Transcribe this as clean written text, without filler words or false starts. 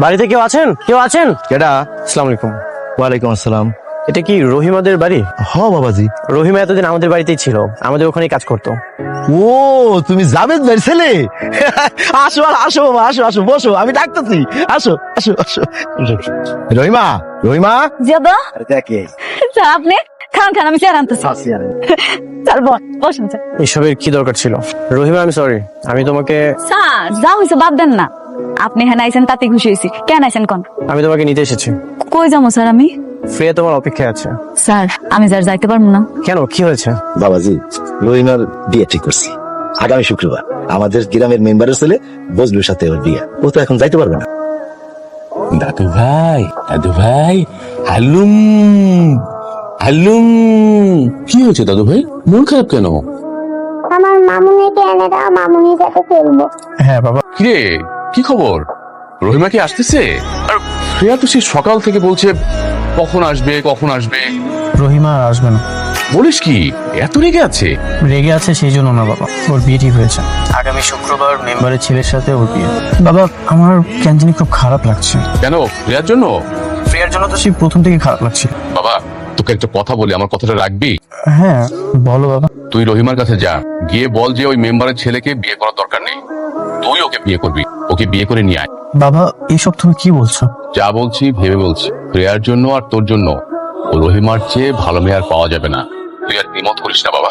বাড়িতে কেউ আছেন? কেউ আছেন? কেডা? আসসালামু আলাইকুম। ওয়ালাইকুম আসসালাম। এটা কি রহিমাদের বাড়ি? হ বাবাজি। রহিমা এতদিন আমাদের বাড়িতেই ছিল, আমাদের ওখানেই কাজ করতো। ও তুমি জাবেদ ভাইয়ের ছেলে? আসো আসো বাবা, আসো আসো, বসো, আমি ডাকতেছি। আসো আসো আসো। রহিমা, রহিমা। জিয়াদা দেখে স্যার, আপনি খান খান, আমি চেয়ার আনতেছি। স্যার বসেন স্যার। এসবের কি দরকার ছিল? রহিমা, আমি সরি, আমি তোমাকে স্যার যা হয়েছে বাদ দেন না। আপনি হ্যাঁ আইসেন তাতে খুশি হয়েছি। কেন আইসেন কোন? আমি তোমাকে নিতে এসেছি। কই যাবো স্যার আমি? ফ্রিয়া তোমার অপেক্ষায় আছে। স্যার আমি স্যার যাইতে পারবো না। কেন, কি হয়েছে? বাবাজি, রহিমার বিয়ে ঠিক করছি আগামী শুক্রবার। আমাদের গ্রামের মেম্বারের ছেলে বজলুর সাথে ওর বিয়ে। ও তো এখন যাইতে পারবে না। দাদু ভাই, দাদু ভাই, হালুম হালুম। কি হয়েছে দাদু ভাই, মন খারাপ কেন? আমার মামুনিকে এনে দাও, মামুনির সাথে খেলবো। হ্যাঁ বাবা। কিরে, কি খবর? রহিমা কি আসতেছে? আর শ্রেয়া তো সে সকাল থেকে বলছে কখন আসবে কখন আসবে। রহিমা আর আসবে না। বলিস কি, এত রেগে আছে? রেগে আছে সেই জন্য না বাবা, ওর বিয়ে ঠিক হয়েছে আগামী শুক্রবার মেম্বারের ছেলের সাথে ওর বিয়ে। বাবা, আমার কেন জানি খুব খারাপ লাগছে। কেন, শ্রেয়ার জন্য? ফ্রিয়ার জন্য তো সেই প্রথম থেকে খারাপ লাগছিল। বাবা, তোকে একটা কথা বলি, আমার কথাটা রাখবি? হ্যাঁ বলো বাবা। তুই রহিমার কাছে যা, গিয়ে বল যে ওই মেম্বারের ছেলেকে বিয়ে করার দরকার নেই, তুই ওকে বিয়ে করবি, ওকে বিয়ে করে নিয়ে আয়। বাবা, এইসব তুমি কি বলছো? যা বলছি ভেবে বলছি, প্রিয়ার জন্য আর তোর জন্য ও রহিমার চেয়ে ভালো মেয়ে আর পাওয়া যাবে না। তুই আর দ্বিমত করিস না বাবা।